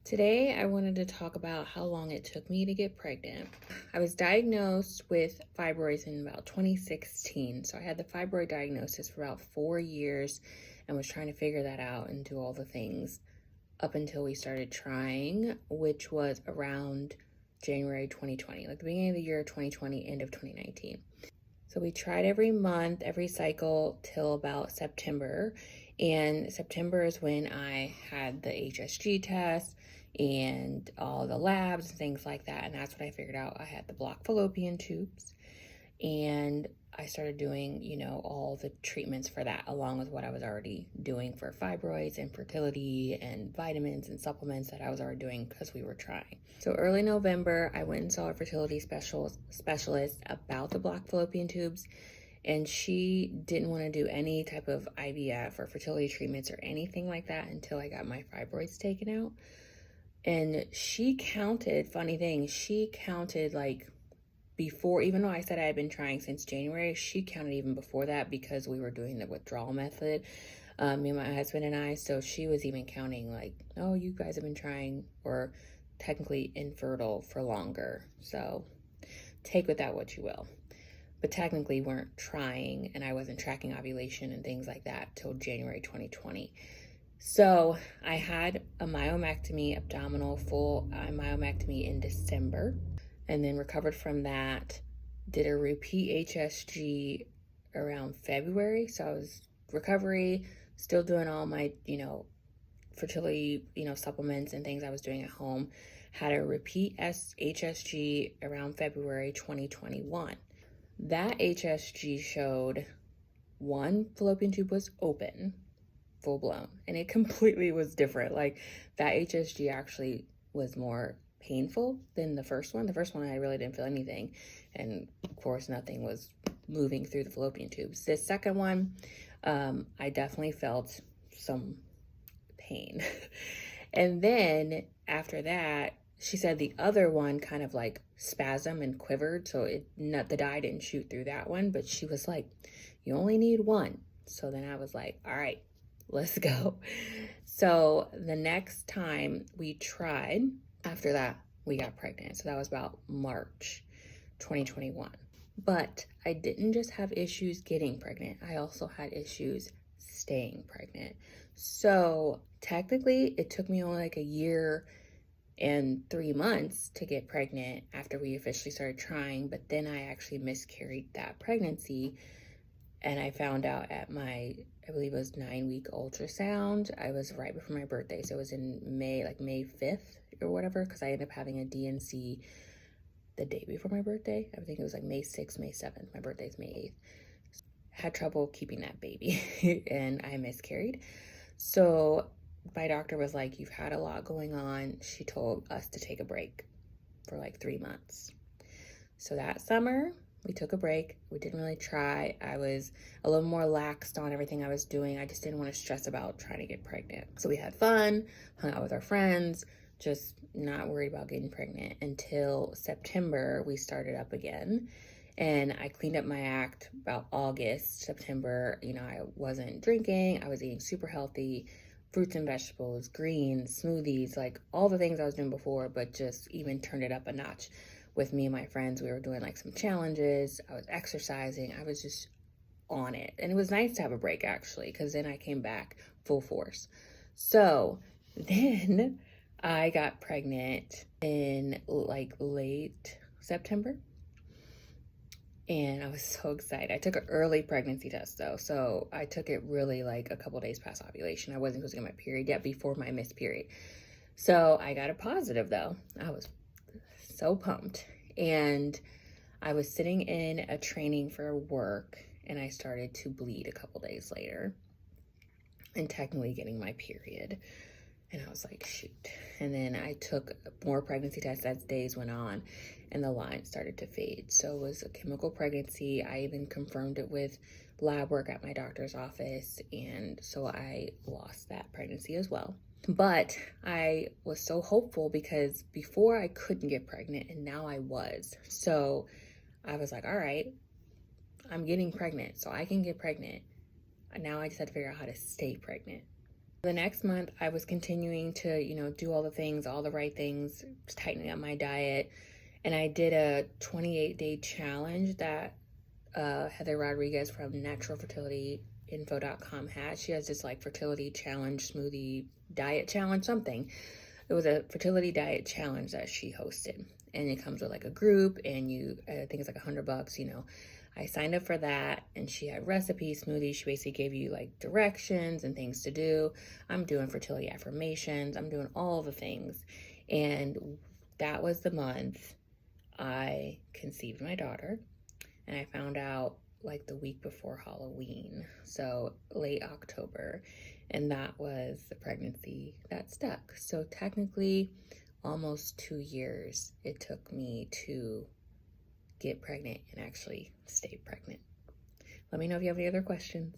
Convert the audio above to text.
Today, I wanted to talk about how long it took me to get pregnant. I was diagnosed with fibroids in about 2016. So I had the fibroid diagnosis for about 4 years and was trying to figure that out and do all the things up until we started trying, which was around January 2020, like the beginning of the year 2020, end of 2019. So we tried every month, every cycle till about September. And September is when I had the HSG test and all the labs and things like that. And that's when I figured out I had the blocked fallopian tubes. And I started doing, all the treatments for that, along with what I was already doing for fibroids and fertility and vitamins and supplements that I was already doing because we were trying. So early November, I went and saw a fertility specialist about the blocked fallopian tubes. And she didn't want to do any type of IVF or fertility treatments or anything like that until I got my fibroids taken out. And she counted, funny thing, she counted like before, even though I said I had been trying since January, she counted even before that because we were doing the withdrawal method, me and my husband and I. So she was even counting like, oh, you guys have been trying or technically infertile for longer. So take with that what you will. But technically weren't trying, and I wasn't tracking ovulation and things like that till January 2020. So I had a myomectomy, abdominal full myomectomy in December, and then recovered from that, did a repeat HSG around February. So I was recovery, still doing all my, fertility, supplements and things I was doing at home. Had a repeat HSG around February 2021. That HSG showed one fallopian tube was open, full blown, and it completely was different. Like that HSG actually was more painful than the first one. The first one, I really didn't feel anything. And of course, nothing was moving through the fallopian tubes. This second one, I definitely felt some pain. And then after that, she said the other one kind of like spasm and quivered. So the dye didn't shoot through that one, but she was like, you only need one. So then I was like, all right, let's go. So the next time we tried, after that, we got pregnant. So that was about March 2021. But I didn't just have issues getting pregnant. I also had issues staying pregnant. So technically it took me only like a year and 3 months to get pregnant after we officially started trying. But then I actually miscarried that pregnancy. And I found out at my, I believe it was 9-week ultrasound. I was right before my birthday. So it was in May, like May 5th or whatever, because I ended up having a DNC the day before my birthday. I think it was like May 6th, May 7th. My birthday's May 8th. Had trouble keeping that baby and I miscarried. So my doctor was like, you've had a lot going on. She told us to take a break for like 3 months. So that summer, we took a break. We didn't really try. I was a little more laxed on everything I was doing. I just didn't want to stress about trying to get pregnant. So we had fun, hung out with our friends, just not worried about getting pregnant until September. We started up again. And I cleaned up my act about August, September. I wasn't drinking. I was eating super healthy, fruits and vegetables, greens, smoothies, like all the things I was doing before, but just even turned it up a notch. With me and my friends, we were doing like some challenges. I was exercising. I was just on it. And it was nice to have a break actually, because then I came back full force. So then I got pregnant in like late September. And I was so excited. I took an early pregnancy test though. So I took it really like a couple days past ovulation. I wasn't supposed to get my period yet before my missed period. So I got a positive though. I was so pumped. And I was sitting in a training for work and I started to bleed a couple days later and technically getting my period. And I was like, shoot. And then I took more pregnancy tests as days went on and the line started to fade. So it was a chemical pregnancy. I even confirmed it with lab work at my doctor's office. And so I lost that pregnancy as well. But I was so hopeful because before I couldn't get pregnant and now I was. So I was like, all right, I'm getting pregnant, so I can get pregnant. Now I just had to figure out how to stay pregnant. The next month, I was continuing to, do all the things, all the right things, tightening up my diet. And I did a 28-day challenge that Heather Rodriguez from naturalfertilityinfo.com had. She has this like fertility challenge, smoothie diet challenge, something. It was a fertility diet challenge that she hosted. And it comes with like a group, and I think it's like $100, I signed up for that, and she had recipes, smoothies. She basically gave you like directions and things to do. I'm doing fertility affirmations. I'm doing all the things. And that was the month I conceived my daughter, and I found out like the week before Halloween, so late October, and that was the pregnancy that stuck. So technically, almost 2 years it took me to get pregnant and actually stay pregnant. Let me know if you have any other questions.